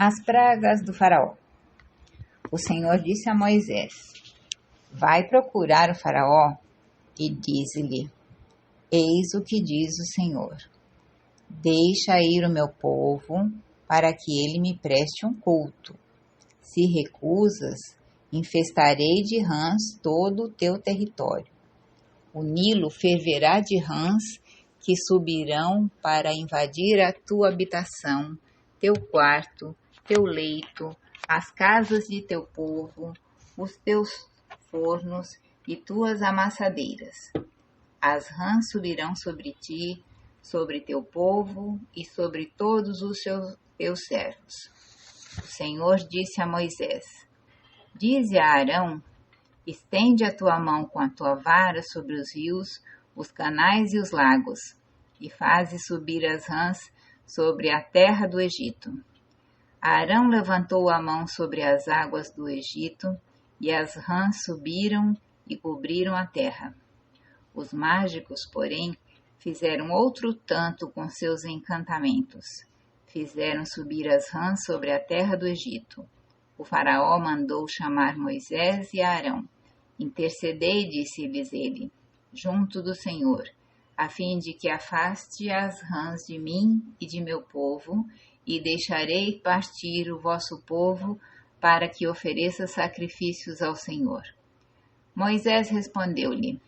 As pragas do faraó. O Senhor disse a Moisés: Vai procurar o faraó e dize-lhe: Eis o que diz o Senhor. Deixa ir o meu povo para que ele me preste um culto. Se recusas, infestarei de rãs todo o teu território. O Nilo ferverá de rãs que subirão para invadir a tua habitação, teu quarto, teu leito, as casas de teu povo, os teus fornos e tuas amassadeiras. As rãs subirão sobre ti, sobre teu povo e sobre todos os teus servos. O Senhor disse a Moisés: Dize a Arão: Estende a tua mão com a tua vara sobre os rios, os canais e os lagos, e faze subir as rãs sobre a terra do Egito. Arão levantou a mão sobre as águas do Egito, e as rãs subiram e cobriram a terra. Os mágicos, porém, fizeram outro tanto com seus encantamentos. Fizeram subir as rãs sobre a terra do Egito. O faraó mandou chamar Moisés e Arão. Intercedei, disse-lhes ele, junto do Senhor, a fim de que afaste as rãs de mim e de meu povo, e deixarei partir o vosso povo para que ofereça sacrifícios ao Senhor. Moisés respondeu-lhe: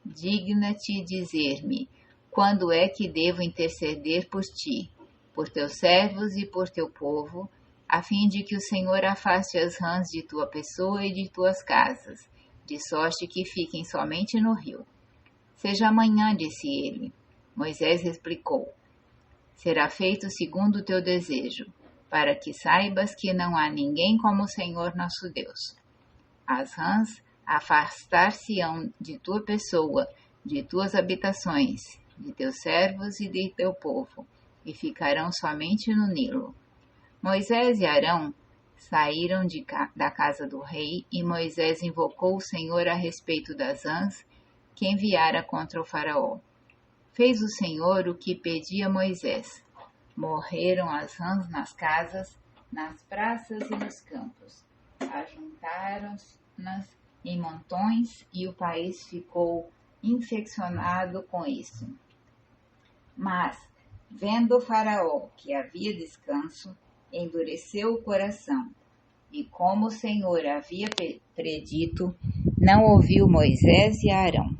Digna-te dizer-me, quando é que devo interceder por ti, por teus servos e por teu povo, a fim de que o Senhor afaste as rãs de tua pessoa e de tuas casas, de sorte que fiquem somente no rio. Seja amanhã, disse ele. Moisés replicou: Será feito segundo o teu desejo, para que saibas que não há ninguém como o Senhor nosso Deus. As rãs afastar-se-ão de tua pessoa, de tuas habitações, de teus servos e de teu povo, e ficarão somente no Nilo. Moisés e Arão saíram da casa do rei, e Moisés invocou o Senhor a respeito das rãs que enviara contra o faraó. Fez o Senhor o que pedia Moisés. Morreram as rãs nas casas, nas praças e nos campos. Ajuntaram-nas em montões, e o país ficou infeccionado com isso. Mas, vendo o faraó que havia descanso, endureceu o coração, e como o Senhor havia predito, não ouviu Moisés e Arão.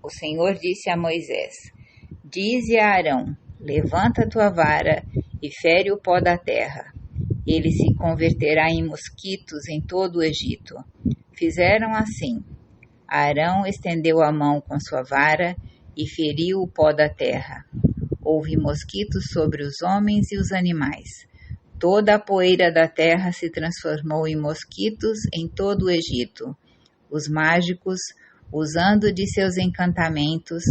O Senhor disse a Moisés: Dize a Arão: Levanta tua vara e fere o pó da terra. Ele se converterá em mosquitos em todo o Egito. Fizeram assim. Arão estendeu a mão com sua vara e feriu o pó da terra. Houve mosquitos sobre os homens e os animais. Toda a poeira da terra se transformou em mosquitos em todo o Egito. Os mágicos, usando de seus encantamentos,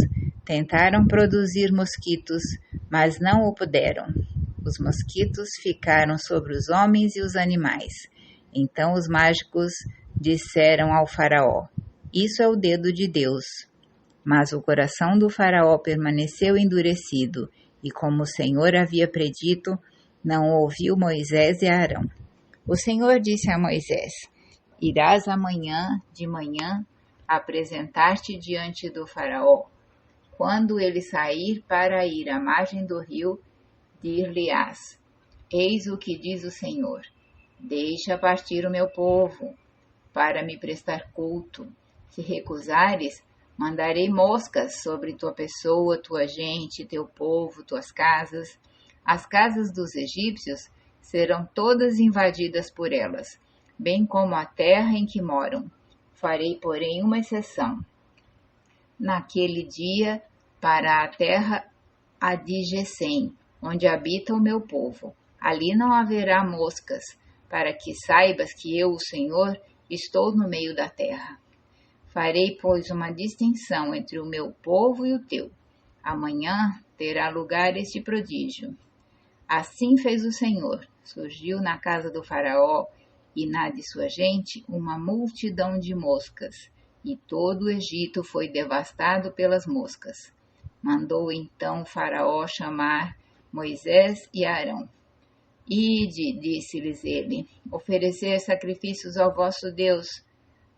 tentaram produzir mosquitos, mas não o puderam. Os mosquitos ficaram sobre os homens e os animais. Então os mágicos disseram ao faraó: Isso é o dedo de Deus. Mas o coração do faraó permaneceu endurecido, e como o Senhor havia predito, não ouviu Moisés e Arão. O Senhor disse a Moisés: Irás amanhã de manhã apresentar-te diante do faraó. Quando ele sair para ir à margem do rio, dir-lhe-ás: Eis o que diz o Senhor: Deixa partir o meu povo, para me prestar culto. Se recusares, mandarei moscas sobre tua pessoa, tua gente, teu povo, tuas casas. As casas dos egípcios serão todas invadidas por elas, bem como a terra em que moram. Farei, porém, uma exceção. Naquele dia, para a terra adjacente, onde habita o meu povo. Ali não haverá moscas, para que saibas que eu, o Senhor, estou no meio da terra. Farei, pois, uma distinção entre o meu povo e o teu. Amanhã terá lugar este prodígio. Assim fez o Senhor. Surgiu na casa do faraó e na de sua gente uma multidão de moscas, e todo o Egito foi devastado pelas moscas. Mandou então o faraó chamar Moisés e Arão. Ide, disse-lhes ele, oferecer sacrifícios ao vosso Deus,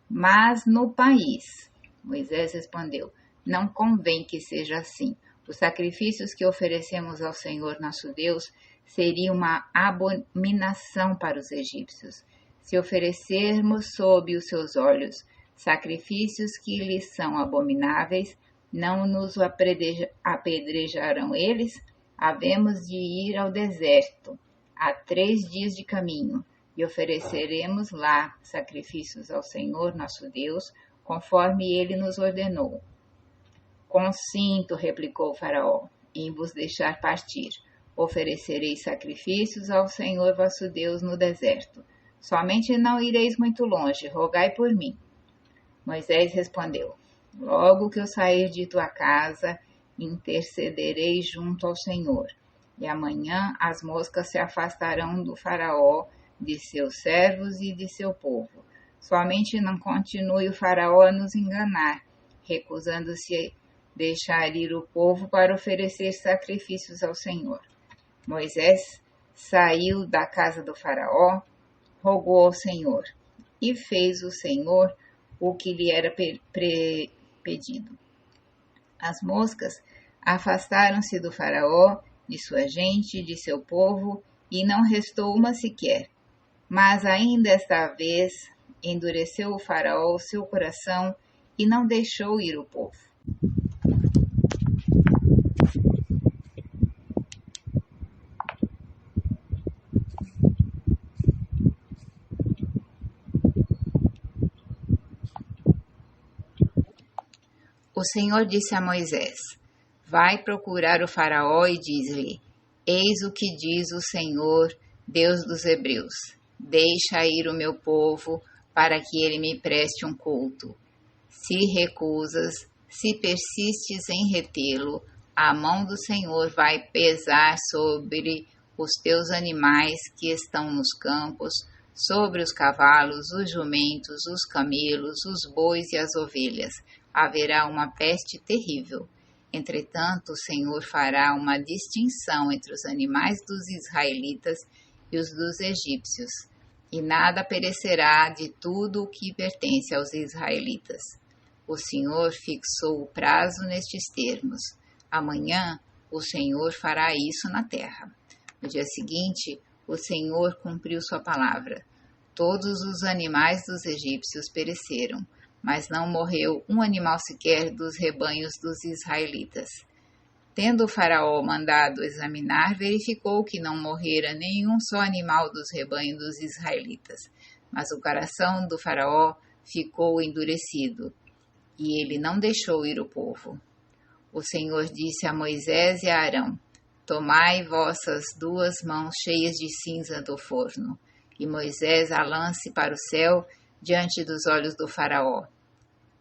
mas no país. Moisés respondeu, não convém que seja assim. Os sacrifícios que oferecemos ao Senhor nosso Deus seriam uma abominação para os egípcios. Se oferecermos sob os seus olhos sacrifícios que lhes são abomináveis, não nos apedrejarão eles? Havemos de ir ao deserto, a 3 dias de caminho, e ofereceremos lá sacrifícios ao Senhor nosso Deus, conforme ele nos ordenou. Consinto, replicou o faraó, em vos deixar partir. Oferecereis sacrifícios ao Senhor vosso Deus no deserto. Somente não ireis muito longe, rogai por mim. Moisés respondeu, logo que eu sair de tua casa, intercederei junto ao Senhor. E amanhã as moscas se afastarão do faraó, de seus servos e de seu povo. Somente não continue o faraó a nos enganar, recusando-se deixar ir o povo para oferecer sacrifícios ao Senhor. Moisés saiu da casa do faraó, rogou ao Senhor, e fez o Senhor o que lhe era pedido. As moscas afastaram-se do faraó, de sua gente, de seu povo, e não restou uma sequer. Mas ainda esta vez endureceu o faraó o seu coração e não deixou ir o povo. O Senhor disse a Moisés, vai procurar o faraó e diz-lhe, eis o que diz o Senhor, Deus dos Hebreus, deixa ir o meu povo para que ele me preste um culto. Se recusas, se persistes em retê-lo, a mão do Senhor vai pesar sobre os teus animais que estão nos campos, sobre os cavalos, os jumentos, os camelos, os bois e as ovelhas. Haverá uma peste terrível. Entretanto, o Senhor fará uma distinção entre os animais dos israelitas e os dos egípcios, e nada perecerá de tudo o que pertence aos israelitas. O Senhor fixou o prazo nestes termos. Amanhã o Senhor fará isso na terra. No dia seguinte, o Senhor cumpriu sua palavra. Todos os animais dos egípcios pereceram, mas não morreu um animal sequer dos rebanhos dos israelitas. Tendo o faraó mandado examinar, verificou que não morrera nenhum só animal dos rebanhos dos israelitas. Mas o coração do faraó ficou endurecido, e ele não deixou ir o povo. O Senhor disse a Moisés e a Arão, tomai vossas 2 mãos cheias de cinza do forno, e Moisés a lance para o céu, diante dos olhos do faraó.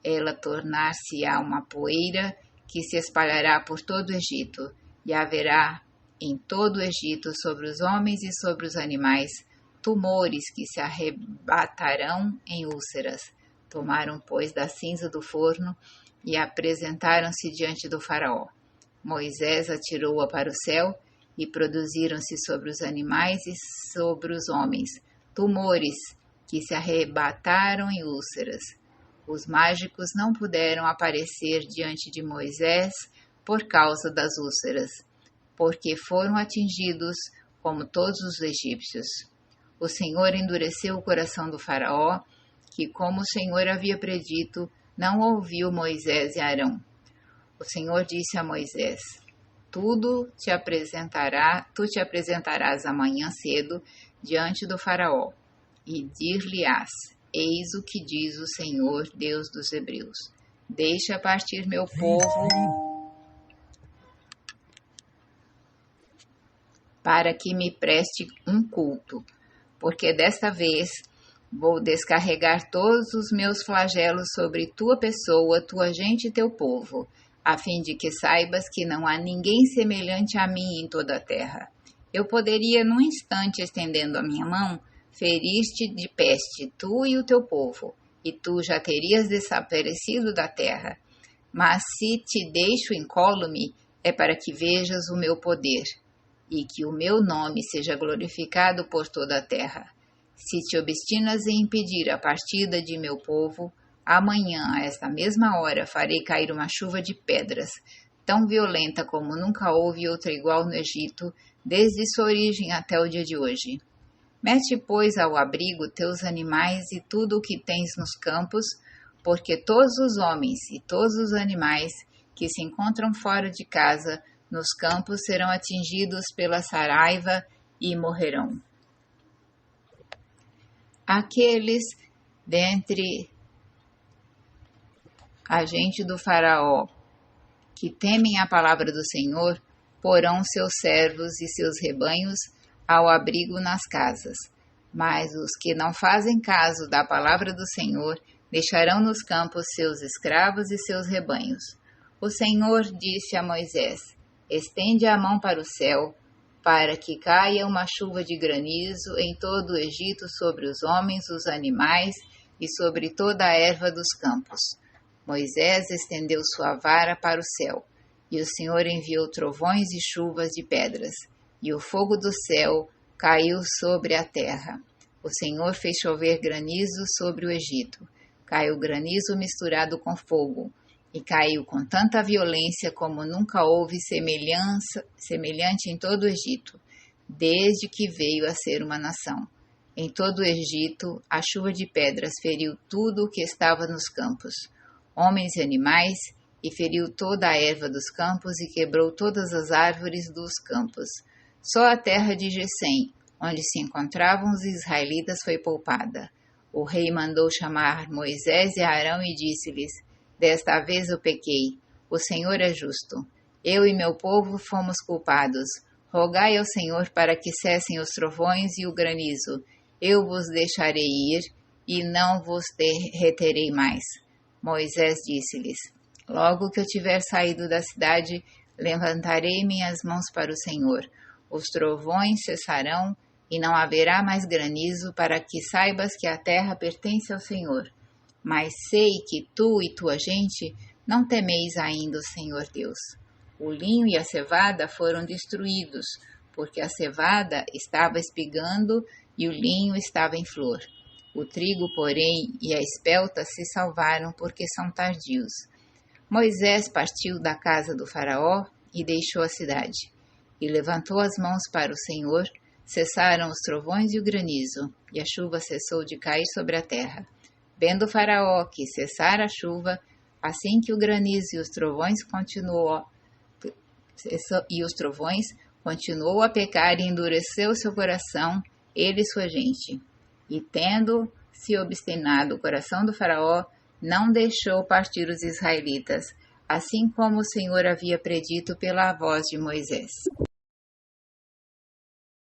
Ela tornar-se-á uma poeira que se espalhará por todo o Egito, e haverá em todo o Egito sobre os homens e sobre os animais tumores que se arrebatarão em úlceras. Tomaram, pois, da cinza do forno e apresentaram-se diante do faraó. Moisés atirou-a para o céu e produziram-se sobre os animais e sobre os homens tumores que se arrebataram em úlceras. Os mágicos não puderam aparecer diante de Moisés por causa das úlceras, porque foram atingidos como todos os egípcios. O Senhor endureceu o coração do faraó, que, como o Senhor havia predito, não ouviu Moisés e Arão. O Senhor disse a Moisés, tu te apresentarás amanhã cedo diante do faraó, e dir-lhe-ás, eis o que diz o Senhor, Deus dos Hebreus. Deixa partir meu povo para que me preste um culto, porque desta vez vou descarregar todos os meus flagelos sobre tua pessoa, tua gente e teu povo, a fim de que saibas que não há ninguém semelhante a mim em toda a terra. Eu poderia, num instante, estendendo a minha mão, ferir-te de peste, tu e o teu povo, e tu já terias desaparecido da terra. Mas se te deixo incólume, é para que vejas o meu poder. e que o meu nome seja glorificado por toda a terra. Se te obstinas em impedir a partida de meu povo, amanhã, a esta mesma hora, farei cair uma chuva de pedras, tão violenta como nunca houve outra igual no Egito, desde sua origem até o dia de hoje. Mete, pois, ao abrigo teus animais e tudo o que tens nos campos, porque todos os homens e todos os animais que se encontram fora de casa, nos campos, serão atingidos pela saraiva e morrerão. Aqueles dentre a gente do Faraó que temem a palavra do Senhor, porão seus servos e seus rebanhos ao abrigo nas casas. Mas os que não fazem caso da palavra do Senhor, deixarão nos campos seus escravos e seus rebanhos. O Senhor disse a Moisés: estende a mão para o céu, para que caia uma chuva de granizo em todo o Egito sobre os homens, os animais e sobre toda a erva dos campos. Moisés estendeu sua vara para o céu, e o Senhor enviou trovões e chuvas de pedras, e o fogo do céu caiu sobre a terra. O Senhor fez chover granizo sobre o Egito. Caiu granizo misturado com fogo, e caiu com tanta violência como nunca houve semelhante em todo o Egito, desde que veio a ser uma nação. Em todo o Egito, a chuva de pedras feriu tudo o que estava nos campos, homens e animais, e feriu toda a erva dos campos e quebrou todas as árvores dos campos. Só a terra de Gesem, onde se encontravam os israelitas, foi poupada. O rei mandou chamar Moisés e Arão e disse-lhes: desta vez eu pequei, o Senhor é justo. Eu e meu povo fomos culpados. Rogai ao Senhor para que cessem os trovões e o granizo. Eu vos deixarei ir e não vos reterei mais. Moisés disse-lhes: logo que eu tiver saído da cidade, levantarei minhas mãos para o Senhor. Os trovões cessarão e não haverá mais granizo, para que saibas que a terra pertence ao Senhor. Mas sei que tu e tua gente não temeis ainda o Senhor Deus. O linho e a cevada foram destruídos, porque a cevada estava espigando e o linho estava em flor. O trigo, porém, e a espelta se salvaram, porque são tardios. Moisés partiu da casa do Faraó e deixou a cidade. E levantou as mãos para o Senhor, cessaram os trovões e o granizo, e a chuva cessou de cair sobre a terra. Vendo o Faraó que cessara a chuva, assim que o granizo e os trovões continuou a pecar e endureceu seu coração, ele e sua gente. E tendo-se obstinado o coração do Faraó, não deixou partir os israelitas, assim como o Senhor havia predito pela voz de Moisés.